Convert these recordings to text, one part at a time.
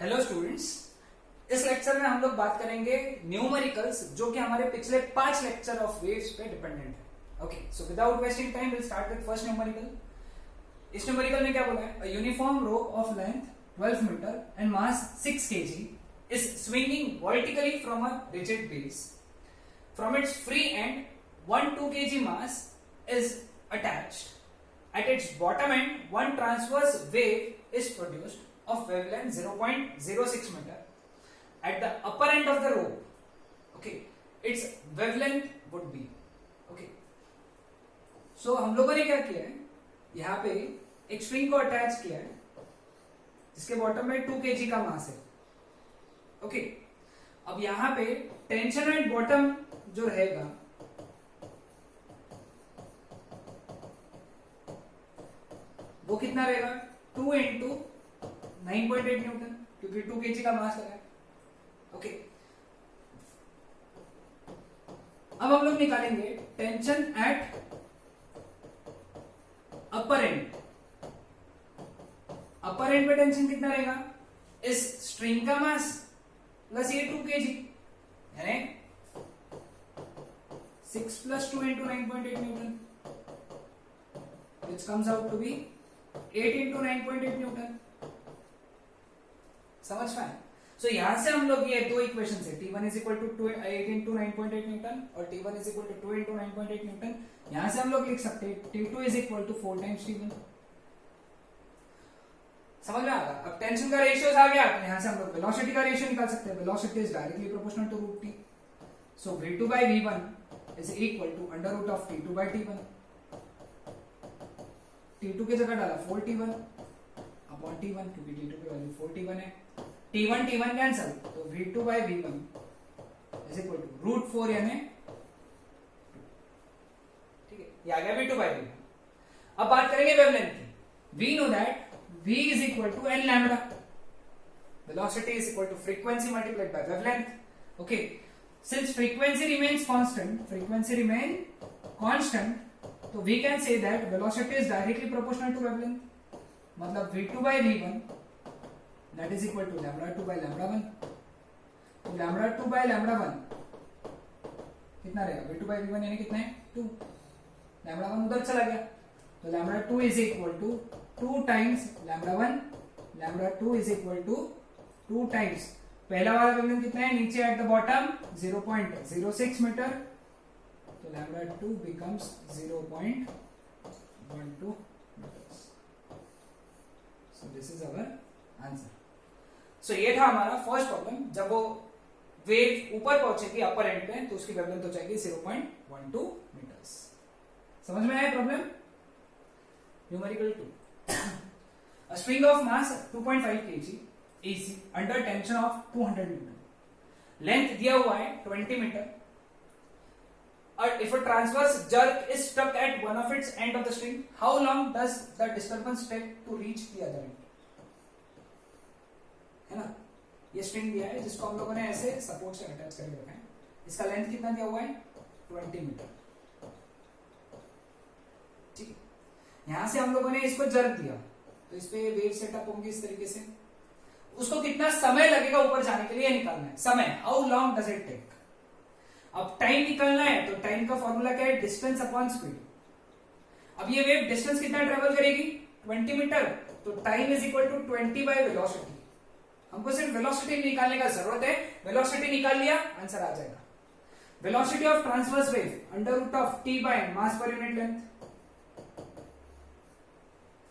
Hello students, इस lecture में हम लोग बात करेंगे न्यूमेरिकल्स जो कि हमारे पिछले 5 लेक्चर ऑफ वेव्स पे डिपेंडेंट है। Okay, so without wasting time will start with first numerical. इस न्यूमेरिकल में क्या बोला है? A uniform rope of length 12 metre and mass 6 kg is swinging vertically from a rigid base. From its free end, 1 2 kg mass is attached. At its bottom end, one transverse wave is produced of wavelength 0.06 meter. At the upper end of the rope, okay, its wavelength would be, okay. So हम लोगों ने क्या किया है? यहाँ पे एक string को अटैच किया है जिसके बॉटम में 2 kg का मास है। ओके, अब यहां पे टेंशन एट बॉटम जो रहेगा वो कितना रहेगा? 2 इंटू 9.8 न्यूटन, क्योंकि 2 kg का मास लगा है। ओके, अब हम लोग निकालेंगे tension at upper and. Upper and पे टेंशन कितना रहेगा? इस स्ट्रिंग का मास प्लस ये 2 kg, यानी 6 plus 2 into 9.8 Newton, which comes out to be 8 into 9.8 Newton. समझ पाए? सो यहां से हम लोग ये दो इक्वेशन है, T1 is equal to 8 into 9.8 Newton और T1 is equal to 2 into 9.8 Newton, यहां से हम लोग लिख सकते हैं T2 is equal to 4 times T1। समझ में आ गया? अब टेंशन का रेशियो आ गया, तो यहां से हम लोग वेलोसिटी का रेशियो निकाल सकते हैं। Velocity is directly proportional to root T, so v2 by v1 is equal to under root of t2 by t1। t2 की जगह डाला 4t1 अपॉन t1, क्योंकि t2 की वैल्यू 4t1 है। t1 कैंसिल, तो v2 by v1 is equal to root 4 यानी, ठीक है, ये आ गया v2 by v1। अब बात करेंगे वेवलेंथ की। We know that v is equal to n lambda. Velocity is equal to frequency multiplied by wavelength. Okay, since frequency remains constant, so we can say that velocity is directly proportional to wavelength. मतलब v2 by v1 that is equal to lambda 2 by lambda 1. तो lambda 2 by lambda 1 कितना रहेगा? v2 by v1 यानी कितना है? 2। lambda 1 उधर चला गया, तो lambda 2 is equal to 2 times lambda 1, lambda 2 is equal to 2 times पहला वाला वेवलेंथ कितना है? नीचे एट द बॉटम 0.06 मीटर, तो lambda 2 becomes 0.12 meters. So this is our answer. So ये था हमारा फर्स्ट प्रॉब्लम। जब वो वेव ऊपर पहुंचेगी अपर एंड पे तो उसकी वेवलेंथ हो जाएगी 0.12 मीटर्स। समझ में आया problem? Numerical 2। A string of mass 2.5 kg is under tension of 200 Newton. Length दिया हुआ है 20 मीटर। और if a transverse jerk is stuck at one of its end of the string, how long does the disturbance take to reach the other end? है ना, ये string दिया है जिसको हम लोगों ने ऐसे सपोर्ट से अटैच करके रखा है। इसका लेंथ कितना दिया हुआ है? 20 मीटर। ठीक है, यहां से हम लोगों ने इसको जर्क दिया, तो इस पे वेव सेटअप होंगी इस तरीके से। उसको कितना समय लगेगा ऊपर जाने के लिए निकालना है। समय, how long does it take. अब टाइम निकालना है, तो टाइम का फॉर्मूला क्या है? Distance upon speed. अब ये वेव डिस्टेंस कितना ट्रेवल करेगी? 20 मीटर, तो time is equal to 20 by velocity. हमको सिर्फ वेलोसिटी निकालने का जरूरत है। वेलोसिटी निकाल लिया, आंसर आ जाएगा। Velocity of transverse wave under root of T by mass per unit length,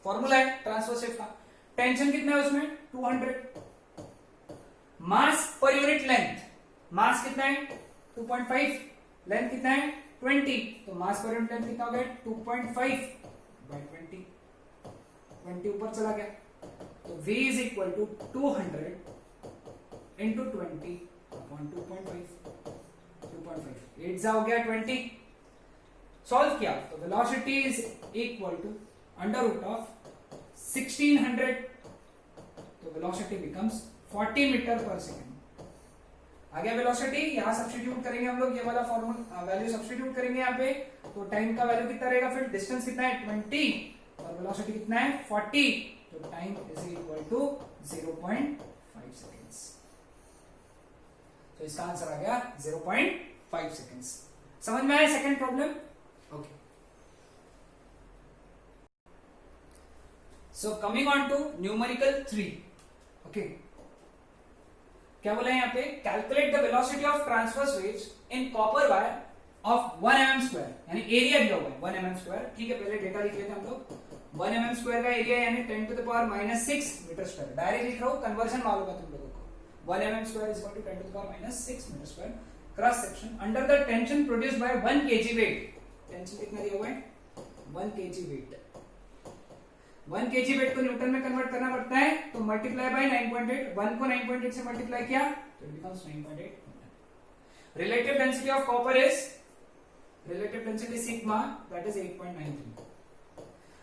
formula है ट्रांसवर्स वेव का। टेंशन कितना है उसमें? 200। मास पर यूनिट लेंथ, मास कितना है? 2.5, लेंथ कितना है? 20, तो मास पर यूनिट लेंथ कितना हो गया? 2.5 by 20। 20 ऊपर चला गया, तो v is equal to 200 into 20 upon 2.5। 2.5 8 जा हो गया 20। सॉल्व किया तो velocity is equal to under root of 1600, तो velocity becomes 40 metre per second. आ गया वेलोसिटी। यहां सब्स्टिट्यूट करेंगे हम लोग, ये वाला फॉर्मूला वैल्यू सब्स्टिट्यूट करेंगे यहाँ पे, तो टाइम का वैल्यू कितना रहेगा? फिर डिस्टेंस कितना है? 20 और वेलोसिटी कितना है? 40, तो time is equal to 0.5 5 seconds. तो इसका आंसर आ गया 0.5 सेकेंड्स। समझ में आया second problem? Okay, so coming on to numerical 3। Okay, क्या बोला है यहाँ पे? Calculate the velocity of transverse waves in copper wire of 1 mm square, यानी एरिया दिया हुआ है 1 mm स्क्वायर। ठीक है, पहले डेटा लिख लेते हैं हम लोग। 1 mm स्क्वायर का एरिया यानी 10 to the power -6 metre square. Direct लिख रहा हूं, कन्वर्जन मालूम है तुम लोगों को। 1 mm square is equal to 10 to the power -6 metre square. Cross section under the tension produced by 1 kg weight. टेंशन कितना दिया हुआ है? 1 kg वेट। 1 kg वेट को न्यूटन में कन्वर्ट करना पड़ता है, तो मल्टीप्लाई बाय 9.8। 1 को 9.8 से मल्टीप्लाई किया तो it becomes 9.8। Relative density of copper is, relative density sigma, that is 8.93।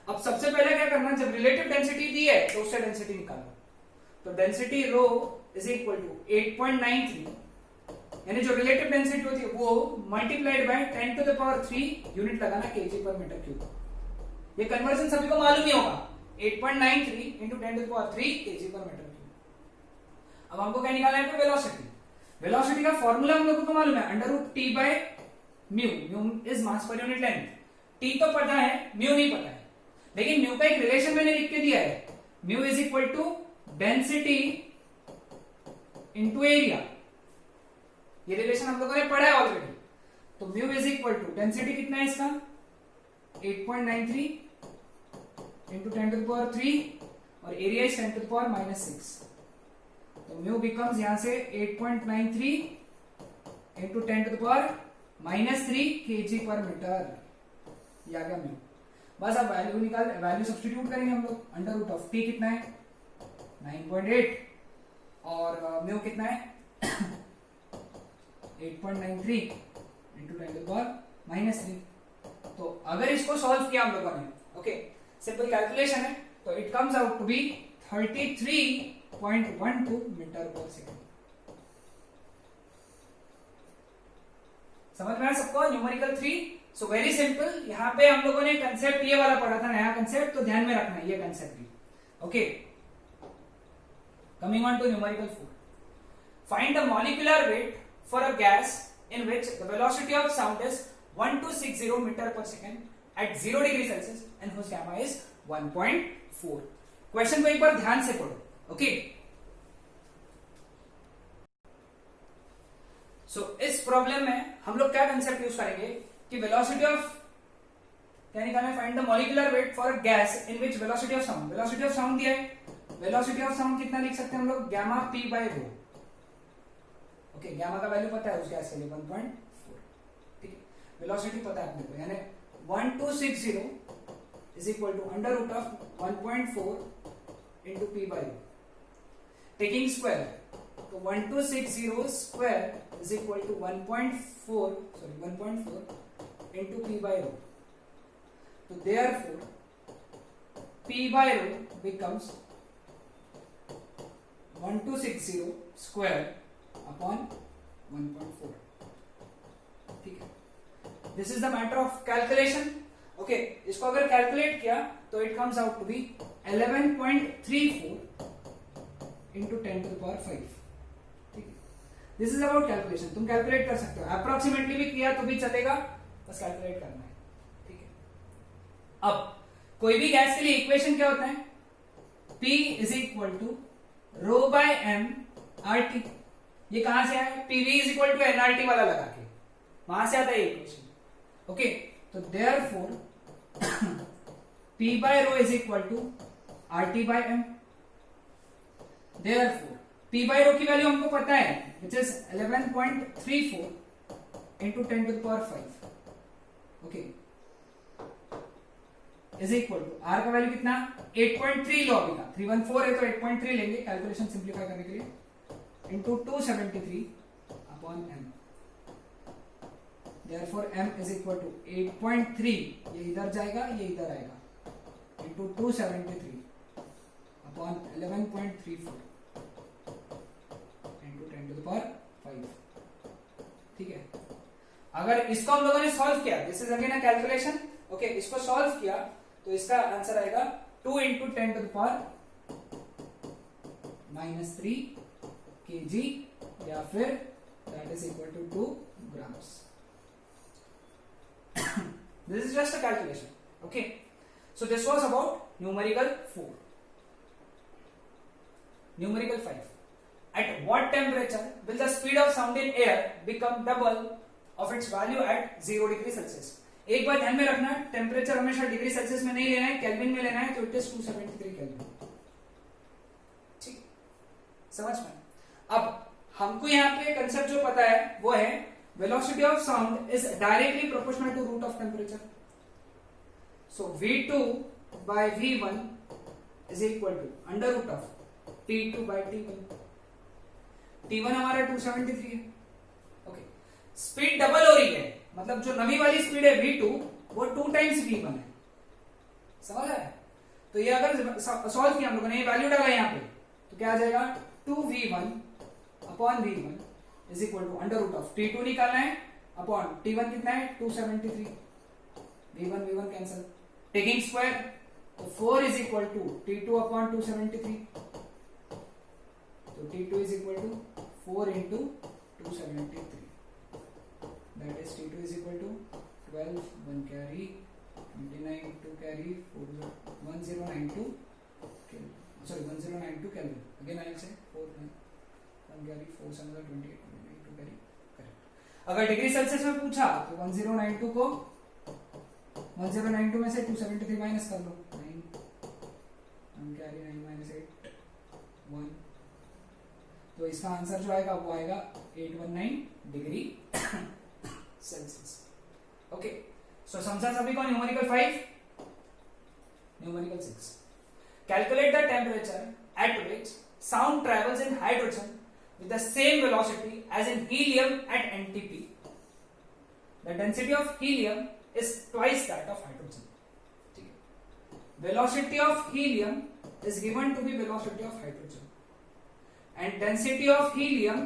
अब सबसे पहले क्या करना, जब रिलेटिव डेंसिटी दी है तो उससे डेंसिटी निकालो। तो density rho is equal to 8.93, यानी जो रिलेटिव डेंसिटी होती है वो multiplied by 10 to the power 3 unit लगाना kg पर मीटर क्यूब। ये कन्वर्जन सभी को मालूम ही होगा। 8.93 into 10 to the power 3 kg पर मीटर क्यूब। अब हमको क्या निकालना है? वेलोसिटी। वेलोसिटी का फॉर्मूला हम लोगों को मालूम है, √T by mu. Mu is mass per unit length. T तो पता है, म्यू नहीं पता है, लेकिन म्यू का एक रिलेशन मैंने लिख के दिया है। Mu is equal to density into area. ये रिलेशन हम लोगों ने पढ़ा है ऑलरेडी। तो mu is equal to density कितना है इसका? 8.93 इंटू 10 to the power 3 और area is 10 to the power -6। तो म्यू बिकम्स यहां से 8.93 into 10 to the power -3 kg पर मीटर। ये आ गया म्यू। बस अब वैल्यू निकाल, वैल्यू सब्स्टिट्यूट करेंगे हम लोग। अंडर रूट ऑफ टी कितना है? 9.8 और म्यू कितना है? 8.93 इंटू 10 to the power -3। तो अगर इसको सॉल्व किया हम लोगों ने, ओके, सिंपल कैलकुलेशन है, तो it comes out to be 33.12 metre per second. समझ में आया सबको? न्यूमेरिकल 3। So very simple. यहां पे हम लोगों ने कंसेप्ट ये वाला पढ़ा था, नया कंसेप्ट, तो ध्यान में रखना है ये कंसेप्ट भी। Okay, coming on to numerical 4। Find the molecular weight for a gas in which the velocity of sound is 1260 metre per second at 0 degree Celsius and whose gamma is 1.4। Question को एक बार ध्यान से पढ़ो। Okay, सो इस problem में हम लोग क्या कंसेप्ट यूज करेंगे कि वेलोसिटी ऑफ, क्या निकालना है? Find the molecular weight for a gas in which velocity of sound, velocity of sound दिया है। वेलोसिटी ऑफ साउंड कितना लिख सकते हैं हम लोग? Gamma p by rho। Okay, gamma का वैल्यू पता है उस गैस के लिए 1.4। ठीक है, वेलोसिटी पता है अपने को, यानी 1260 is equal to under root of 1.4 into p by rho। Taking square, तो 1260 square is equal to 1.4 into p by rho। तो therefore p by rho becomes 1260 square upon 1.4। ठीक है, this is the matter of calculation. Okay, इसको अगर calculate किया तो it comes out to be 11.34 into 10 to the power 5। ठीक है, this is about calculation. तुम कैलकुलेट कर सकते हो, अप्रोक्सीमेटली भी किया तो भी चलेगा, बस कैलकुलेट करना है। ठीक है, अब कोई भी गैस के लिए इक्वेशन क्या होता है? P is equal to rho by M R T. ये कहां से आया? PV is equal to NRT वाला लगा के, वहां से आता है इक्वेशन। ओके, तो therefore P by rho is equal to R T by M. Therefore P by rho की वैल्यू हमको पता है, which is 11.34 into 10 to the power 5। Okay, is equal to R का वैल्यू कितना? 8.3 लो अभी का, 314 है तो 8.3 लेंगे कैलकुलेशन सिंप्लीफाई करने के लिए, into 273 upon M. Therefore M is equal to 8.3, ये इधर जाएगा ये इधर आएगा, into 273 upon 11.34 into 10 to the power 5। ठीक है, अगर इसको हम लोगों ने सॉल्व किया, this is again a calculation. Okay, इसको सॉल्व किया तो इसका आंसर आएगा 2 into 10 to the power -3 kg या फिर that is equal to 2 grams. This is just a calculation. Okay, so this was about numerical 4. Numerical 5. At what temperature will the speed of sound in air become double of its value at 0 degree Celsius? एक बात ध्यान में रखना, temperature हमेशा degree Celsius में नहीं लेना है, केल्विन में लेना है, तो इट इज 273 केल्विन. ठीक, समझ में? अब हमको यहाँ पे कंसेप्ट जो पता है वो है velocity of sound is directly proportional to root of temperature. So V2 by V1 is equal to under root of T2 by T1. T1 हमारा 273 है. ओके, स्पीड डबल हो रही है, मतलब जो नवी वाली स्पीड है V2 वो 2 टाइम्स V1 है. समझ आया? तो ये अगर सॉल्व किया हम लोगों ने, ये वैल्यू डाला यहाँ पे, तो क्या आ जाएगा 2V1 upon V1 is equal to under root of T2 निकालना है अपॉन T1 कितना है 273. V1 कैंसिल, टेकिंग स्क्वायर, तो 4 is equal to T2 upon 273. तो T2 is equal to 4 into 273. That is T2 is equal to 12, 1 carry, 29, 2 carry, 1092 Kelvin. Sorry, 1092 Kelvin. Again I will say 4, 1 carry, 4 7 28, 29, 2 carry. Correct. अगर degree Celsius में पूछा तो 1092 को 1092 में से 273 minus कर लो. 9, 1 carry, 9 minus 8, 1. तो इसका आंसर जो आएगा वो आएगा 819 डिग्री सेल्सियस. ओके, सो समझा सभी को numerical 5. Numerical 6. Calculate the temperature at which sound travels in hydrogen with the same velocity as in helium at NTP. The density of helium is twice that of hydrogen. ठीक है, velocity of helium is given to be velocity of hydrogen and density of helium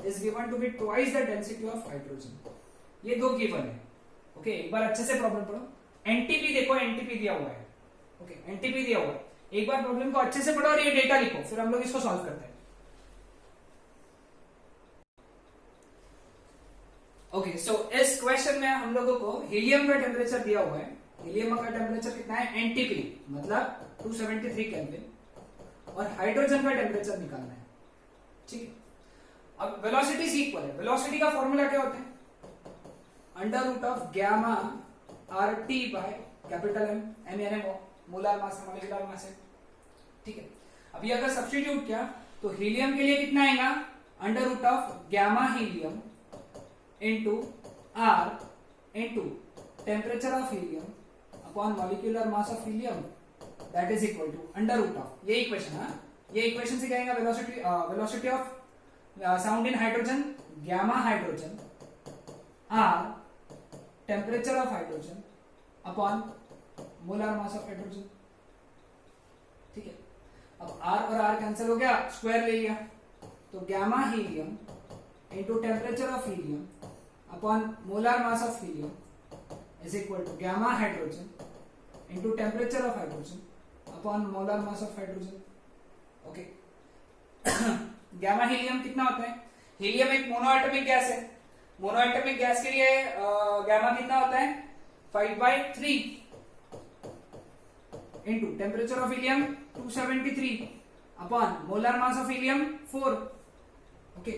is given to be twice the density of hydrogen. ये दो given है. Okay, एक बार अच्छे से problem पढ़ो. NTP देखो, एनटीपी दिया हुआ है. ओके, एनटीपी दिया हुआ है. एक बार प्रॉब्लम को अच्छे से पढ़ो और ये डेटा लिखो, फिर हम लोग इसको सॉल्व करते हैं. ओके, सो इस क्वेश्चन में हम लोगों को हीलियम का टेम्परेचर दिया हुआ है. हीलियम का टेम्परेचर कितना है? एनटीपी मतलब 273 केल्विन, और हाइड्रोजन का टेम्परेचर निकालना है. ठीक है, अब वेलोसिटी इक्वल है. वेलोसिटी का फॉर्मूला क्या होता है? Under root of gamma RT by capital M यानी मोलर मास, मॉलिक्यूलर मास है. ठीक है, अभी अगर सब्स्टिट्यूट किया तो हीलियम के लिए कितना आएगा? Under root of gamma helium into R into temperature of helium upon molecular mass of helium, that is equal to under root of, ये इक्वेशन है. ये इक्वेशन से क्या आएगा? Velocity of sound in hydrogen, gamma hydrogen, R temperature of hydrogen upon molar mass of hydrogen. ठीक है, अब are और आर कैंसिल हो गया, स्क्वायर ले लिया, तो gamma helium into temperature of helium upon molar mass of helium is equal to gamma hydrogen into temperature of hydrogen upon molar mass of hydrogen. Okay, gamma helium कितना होता है? Helium एक monoatomic gas है. Monoatomic gas के लिए gamma कितना होता है? 5/3 into temperature of helium 273 upon molar mass of helium 4. Okay,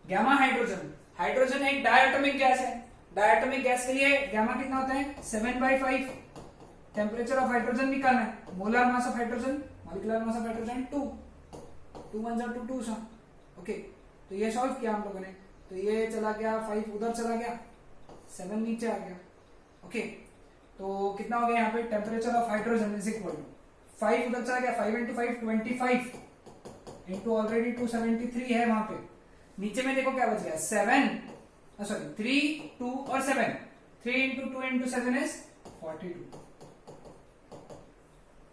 gamma hydrogen, hydrogen एक डायटोमिक गैस है. डायटोमिक गैस के लिए गैमा कितना होता है? 7/5. टेम्परेचर ऑफ हाइड्रोजन निकालना है. Molar mass of hydrogen, molecular mass of hydrogen 2, 2 1 2 2 सा. ओके, तो ये सॉल्व किया हम लोगों ने, तो ये चला गया 5 उधर चला गया, 7 नीचे आ गया. ओके, तो कितना हो गया यहाँ पे? Temperature of hydrogen is equal to 5 उधर चला गया, 5 into 5 25 इंटू ऑलरेडी 273 है वहां पे. नीचे में देखो क्या बच गया? 7, सॉरी 3, 2 और 7. 3 into 2 into 7 is 42.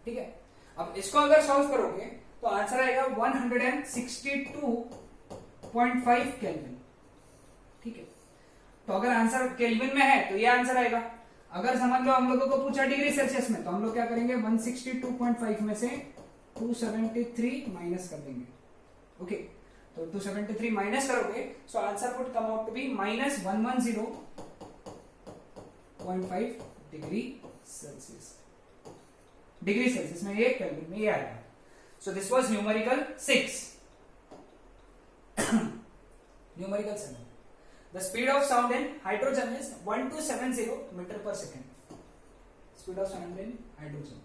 ठीक है, अब इसको अगर सॉल्व करोगे तो आंसर आएगा 162.5 केल्विन. ठीक है, तो अगर आंसर केल्विन में है तो ये आंसर आएगा. अगर समझ लो हम लोगों को पूछा डिग्री सेल्सियस में, तो हम लोग क्या करेंगे? 162.5 में से 273 माइनस कर देंगे. ओके, तो 273 माइनस करोगे, so answer would come out to be minus 110.5 degree Celsius. Degree Celsius में ये केल्विन में ये आएगा. So this was numerical 6. Numerical 7. The speed of sound in hydrogen is 1270 meter per second. Speed of sound in hydrogen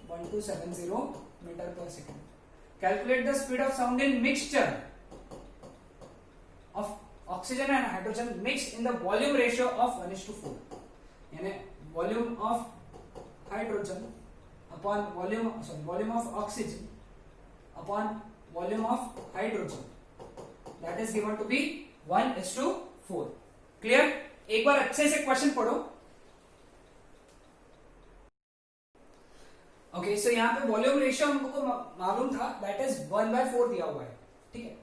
1270 meter per second. Calculate the speed of sound in mixture of oxygen and hydrogen mixed in the volume ratio of 1:4. यानी volume of hydrogen upon volume of oxygen upon volume of hydrogen, that is given to be 1:4. Clear? एक बार अच्छे से question पढ़ो. Okay, सो यहाँ पे volume ratio हमको मालूम था, दैट इज 1/4 दिया हुआ है. ठीक है.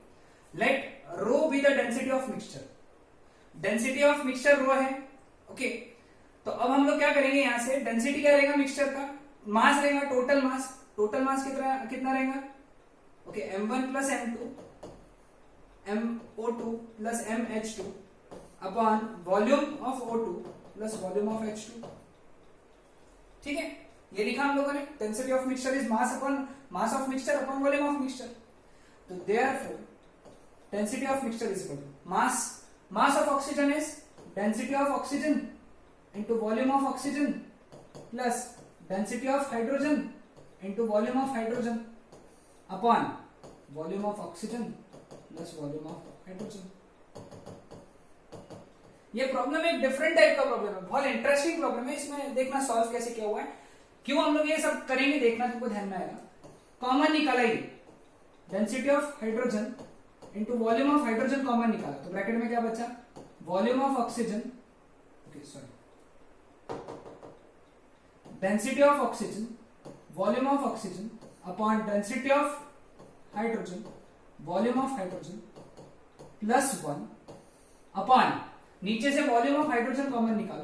Let rho be the density of mixture. Density of mixture rho है. ओके, तो अब हम लोग क्या करेंगे, यहां से डेंसिटी क्या रहेगा मिक्सचर का, मास रहेगा, टोटल मास. टोटल मास कितना रहेगा? Okay, m1 plus m2 MO2 plus MH2 upon volume of O2 plus volume of H2. ठीक है, ये लिखा हम लोगों ने. Density of mixture is mass of mixture upon volume of mixture. तो therefore density of mixture is equal to mass of oxygen is density of oxygen into volume of oxygen plus density of hydrogen into volume of hydrogen upon volume of oxygen plus volume of hydrogen. ये problem एक different type का problem है, बहुत interesting problem है. इसमें देखना solve कैसे किया हुआ है, क्यों हम लोग ये सब करेंगे देखना तुमको ध्यान में आएगा. कॉमन निकाला ही, density of hydrogen into volume of hydrogen common निकाला, तो ब्रैकेट में क्या बचा, volume of oxygen, okay sorry, density of oxygen volume of oxygen upon density of hydrogen volume of hydrogen plus 1 upon नीचे से वॉल्यूम ऑफ हाइड्रोजन कॉमन निकाला,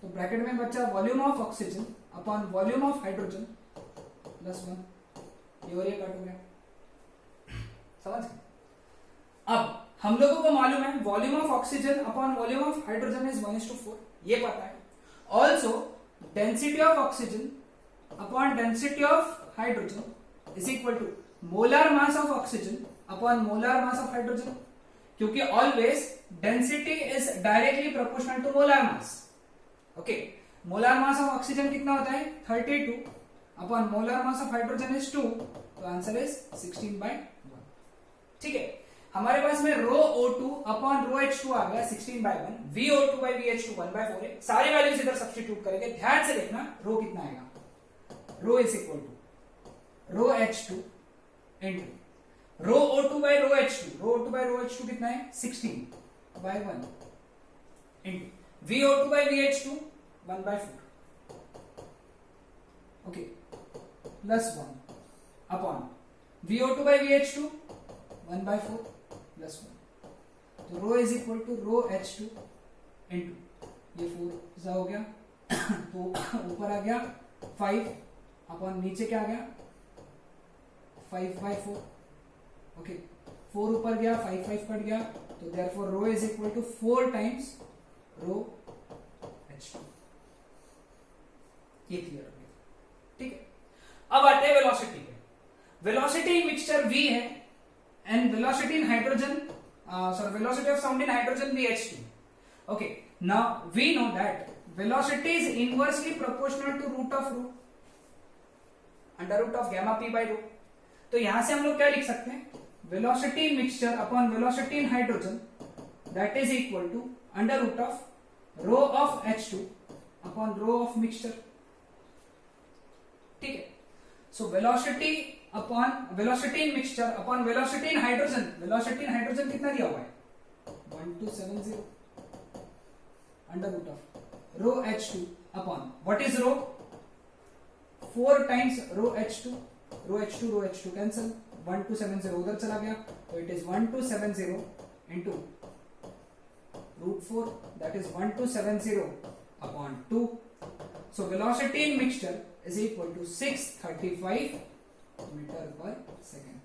तो bracket में बचा volume of oxygen upon volume of hydrogen plus 1. ये और ये cut हो गया. समझ गए? अब हम लोगों को मालूम है volume of oxygen upon volume of hydrogen is 1:4, ये पता है. Also density of oxygen upon density of hydrogen is equal to molar mass of oxygen upon molar mass of hydrogen, क्योंकि always density is directly proportional to molar mass. Okay, molar mass of oxygen कितना होता है 32 upon molar mass of hydrogen is 2, तो answer is 16/1. ठीक है, हमारे पास में रो O2 upon rho H2 आ गया 16/1, VO2 by VH2 1/4 है. सारी वैल्यूज इधर सब्स्टिट्यूट करेंगे, ध्यान से देखना रो कितना आएगा. Rho is equal to rho H2 into rho O2 by rho H2. Rho O2 by rho H2 कितना है 16/1 into VO2 by VH2 1/4. Okay, plus 1 upon VO2 by VH2 1/4 plus 1. तो rho is equal to rho H2 into ये 4 जा हो गया तो ऊपर आ गया 5 अपॉन नीचे क्या आ गया 5/4. ओके, 4 ऊपर गया 5 कट गया, तो therefore rho is equal to 4 times rho H2. ये क्लियर हो गया. ठीक है, अब आते हैं वेलोसिटी पे. वेलोसिटी इन मिक्सचर v है and velocity in hydrogen velocity of sound in hydrogen VH2. Okay, now we know that velocity is inversely proportional to root of rho under root of gamma p by rho. तो यहां से हम लोग क्या लिख सकते हैं, velocity in mixture upon velocity in hydrogen that is equal to under root of rho of H2 upon rho of mixture. ठीक है, so velocity in mixture upon velocity in hydrogen. velocity in hydrogen कितना दिया हुआ है 1270 under root of rho H2 upon what is rho 4 times rho H2 cancel 1270 उधर चला गया, तो it is 1270 into root 4, that is 1270 upon 2. So velocity in mixture is equal to 635 metre per second.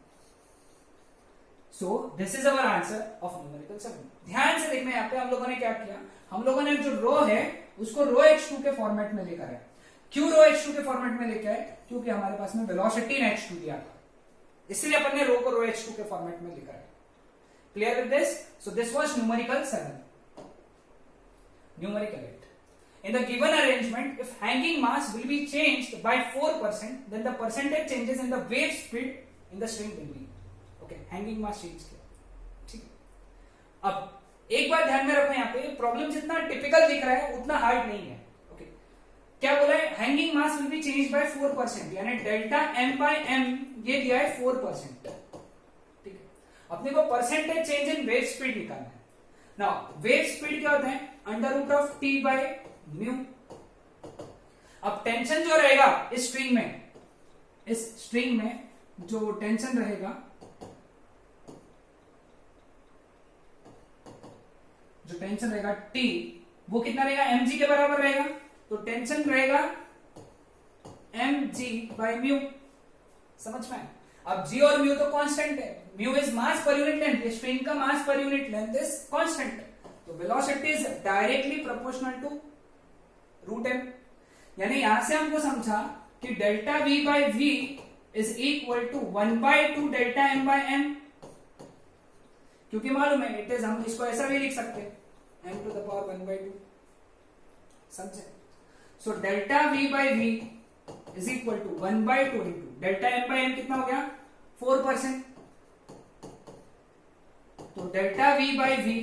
So this is our answer of numerical 7. ध्यान से देखना, यहाँ पे हम लोगों ने क्या किया, हम लोगों ने जो रो है उसको रो h2 के फॉर्मेट में लेकर आए. क्यों रो h2 के फॉर्मेट में लेकर आए? क्योंकि हमारे पास में वेलोसिटी ने h2 दिया था, इसलिए अपन ने रो को रो h2 के फॉर्मेट में लेकर आए. Clear with this? So this was numerical 7. Numerical 8. In the given arrangement, if hanging mass will be changed by 4%, then the percentage changes in the wave speed in the string will be. Okay, hanging mass change किया. ठीक है. अब एक बात ध्यान में रखो, यहाँ पे प्रॉब्लम जितना टिपिकल दिख रहा है उतना हार्ड नहीं है. ओके, क्या बोला है? Hanging mass will be change bye 4%, यानी डेल्टा m बाय m ये दिया है 4%. ठीक है. अपने को percentage change in wave speed निकालना है. नाउ वेव स्पीड क्या होता है? Under root of t by mu. अब टेंशन जो रहेगा इस स्ट्रिंग में जो टेंशन रहेगा, T, वो कितना रहेगा? mg के बराबर रहेगा. तो टेंशन रहेगा mg बाय म्यू. समझ में? अब g और म्यू तो कांस्टेंट है. Mu is mass per unit length, string का mass per unit length is constant. तो velocity is directly proportional to root m. यानी यहां से हमको समझा कि delta v by v is equal to 1/2 delta m by m. क्योंकि मालूम है इट इज, हम इसको ऐसा भी लिख सकते हैं m टू द पावर 1/2. समझे? So delta v by v is equal to 1/2 into delta m by m. कितना हो गया? 4%. तो delta v by v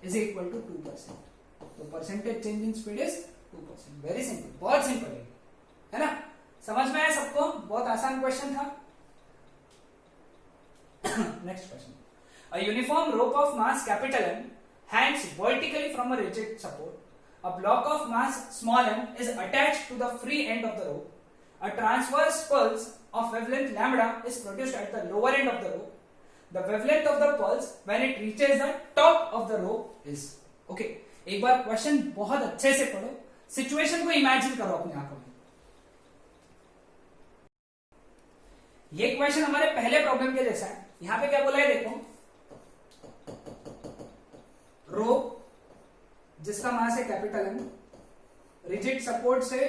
is equal to 2%. तो percentage change in speed is 2%. Very simple, बहुत simple है ना? समझ में आया सबको? बहुत आसान क्वेश्चन था. Next question. A uniform rope of mass capital M hangs vertically from a rigid support. A block of mass small m is attached to the free end of the rope. A transverse pulse of wavelength lambda is produced at the lower end of the rope. The wavelength of the pulse when it reaches the top of the rope is. Okay, एक बार question बहुत अच्छे से पढ़ो, situation को imagine करो अपने आंखों में. ये क्वेश्चन हमारे पहले प्रॉब्लम के जैसा है. यहां पे क्या बोला है देखो, रोप जिसका मास है कैपिटल एम, रिजिड सपोर्ट से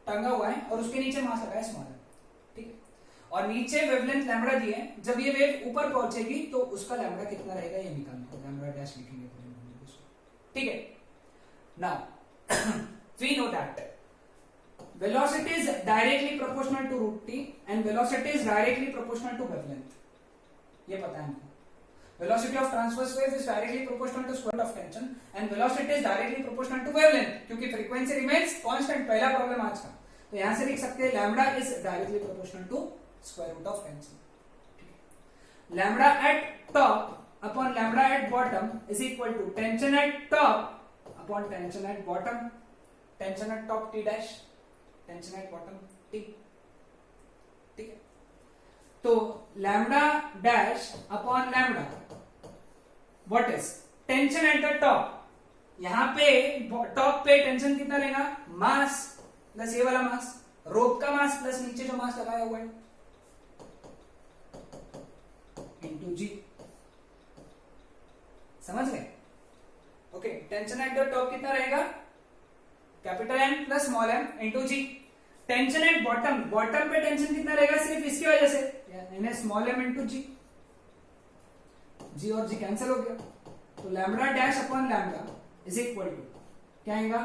टंगा हुआ है और उसके नीचे मास लगा है स्मॉल एम. ठीक है. और नीचे वेवलेंथ लैम्बडा दिए हैं. जब ये वेव ऊपर पहुंचेगी तो उसका लैम्बडा कितना रहेगा ये निकालना है. लैम्बडा डैश लिखेंगे. ठीक है. Now we know that velocity is directly proportional to root t and velocity is directly proportional to wavelength. ये पता है हमको. Velocity of transverse wave is directly proportional to square root of tension and velocity is directly proportional to wavelength, क्योंकि frequency remains constant. पहला problem आज का. तो यहां से लिख सकते हैं lambda is directly proportional to square root of tension. Lambda at top upon lambda at bottom is equal to tension at top upon tension at bottom. Tension at top t dash, tension at bottom t. ठीक है. तो lambda dash upon lambda, what is tension at the top? यहां पे top पे tension कितना रहेगा? Mass plus ये वाला मास, रोप का मास प्लस नीचे जो मास लगाया हुआ है इंटू जी. समझ गए? Okay. Tension at the top कितना रहेगा? Capital M plus small m into g. Tension at bottom, bottom पे टेंशन कितना रहेगा? सिर्फ इसकी वजह से यानी small m into g. G और जी कैंसिल हो गया. तो lambda dash upon lambda is equal to क्या आएगा?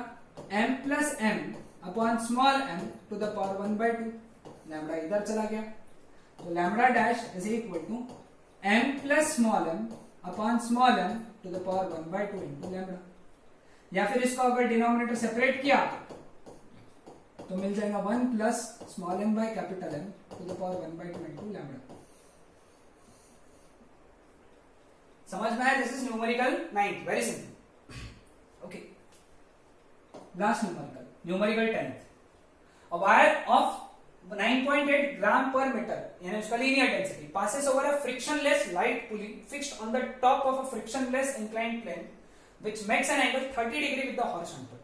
M plus m upon small m to the power 1/2. Lambda इधर चला गया. तो lambda dash is equal to M plus small m upon small m to the power 1/2 into lambda. या फिर इसको अगर डिनोमिनेटर सेपरेट किया तो मिल जाएगा 1 plus small m by capital M to the power 1/2 into lambda. समझ में आया? This is numerical 9. Very simple. Okay. Last numerical 10th. A wire of 9.8 gram per meter, यानी उसका linear density, passes over a frictionless light pulley fixed on the top of a frictionless inclined plane, which makes an angle 30 degree with the horizontal.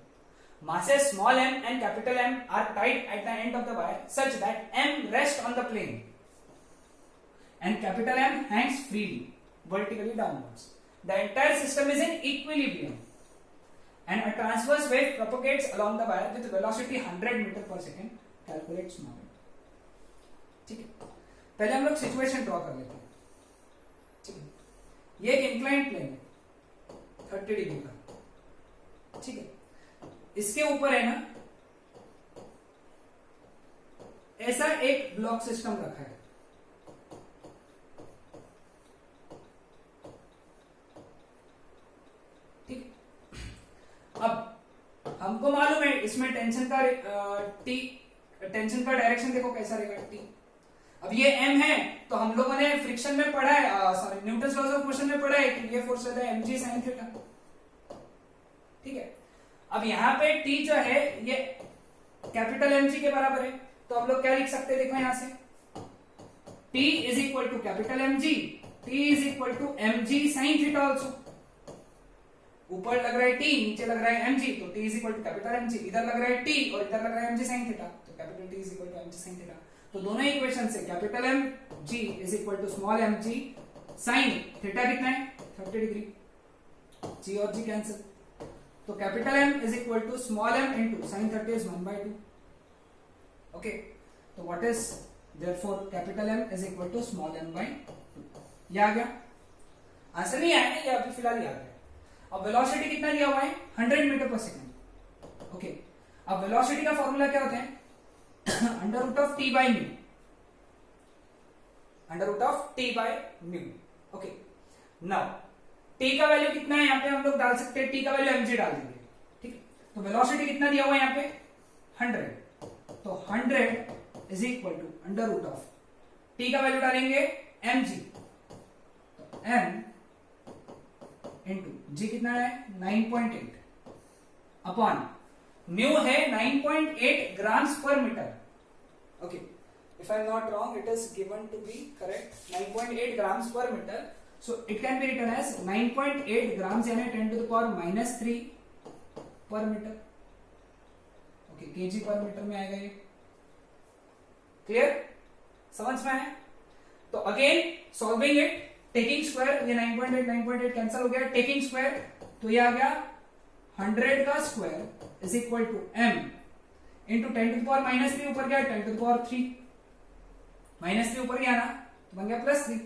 Masses small m and capital M are tied at the end of the wire such that m rests on the plane. and capital M hangs freely vertically downwards. The entire system is in equilibrium and a transverse wave propagates along the wire with velocity 100 meter per second. Calculate small m. ठीक है, पहले हम लोग situation draw कर लेते हैं. ठीक है, ये एक इंक्लाइंड प्लेन है 30 डिग्री का. ठीक है, इसके ऊपर है ना ऐसा एक ब्लॉक सिस्टम रखा है. ठीक है, अब हमको मालूम है इसमें टेंशन का टेंशन का डायरेक्शन देखो कैसा रहेगा टी. अब ये m है तो हम लोगों ने फ्रिक्शन में पढ़ा है, sorry Newton's laws of motion में पढ़ा है कि ये फोर्स रहता है mg sin थीटा. ठीक है, अब यहाँ पे t जो है ये कैपिटल mg के बराबर है, तो हम लोग क्या लिख सकते हैं देखो यहां से t is equal to capital mg, t is equal to mg sin theta also. ऊपर लग रहा है t, नीचे लग रहा है mg, तो t is equal to capital mg. इधर लग रहा है t और इधर लग रहा है mg sin थीटा, तो capital t is equal to mg sin theta. तो दोनों इक्वेशन से capital mg is equal to small mg sin theta कितना है 30 डिग्री. g और g कैंसिल, तो capital M is equal to small m into sin 30 is 1/2. Okay, तो what is therefore capital M is equal to small m/2. ये आ गया. Answer नहीं आया, ये अभी फिलहाल ही आ गया. अब वेलोसिटी कितना दिया हुआ है 100 मीटर पर सेकंड. ओके, अब वेलोसिटी का फॉर्मूला क्या होता है under root of T by mu. Under root of T by mu. Okay, now T का वैल्यू कितना है यहाँ पे हम लोग डाल सकते हैं, टी का वैल्यू mg डाल देंगे. ठीक है, तो वेलोसिटी कितना दिया हुआ है यहाँ पे 100, तो 100 is equal to under root of T का वैल्यू डालेंगे mg, तो m इंटू जी कितना है 9.8 अपॉन म्यू है 9.8 grams per metre. Okay, if I am not wrong it is given to be correct 9.8 grams per metre. So it can be written as 9.8 grams यानी 10 to the power -3 per metre. Okay, kg per metre में आएगा ये. Clear, समझ में आया? तो again solving it, taking square, ये 9.8 cancel हो गया. टेकिंग स्क्वायर, तो ये आ गया 100 का square is equal to m into 10 to the power -3, ऊपर गया 10 टू द पावर 3, -3 ऊपर गया ना तो बन गया +3,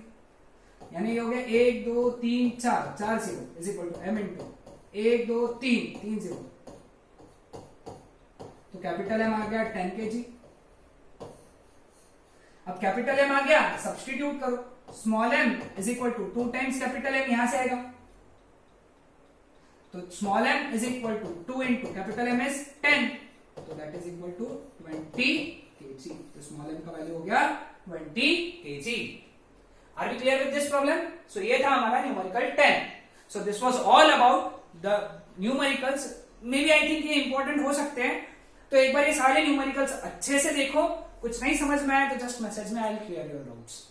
यानी ये हो गया 1 2 3 4 0 is equal to m into 1 2 3 0. तो कैपिटल M आ गया 10 kg. अब कैपिटल M आ गया, सब्स्टिट्यूट करो. Small m is equal to 2 times capital M यहां से आएगा, तो small m is equal to 2 into capital M is 10, तो that is equal to 20 kg. तो स्मॉल m का वैल्यू हो गया 20 kg. Are we clear with this problem? So ये था हमारा numerical 10. So this was all about the numericals. May be I think ये इंपॉर्टेंट हो सकते हैं, तो एक बार ये सारे न्यूमेरिकल्स अच्छे से देखो. कुछ नहीं समझ में आया तो जस्ट मैसेज में I will clear your doubts.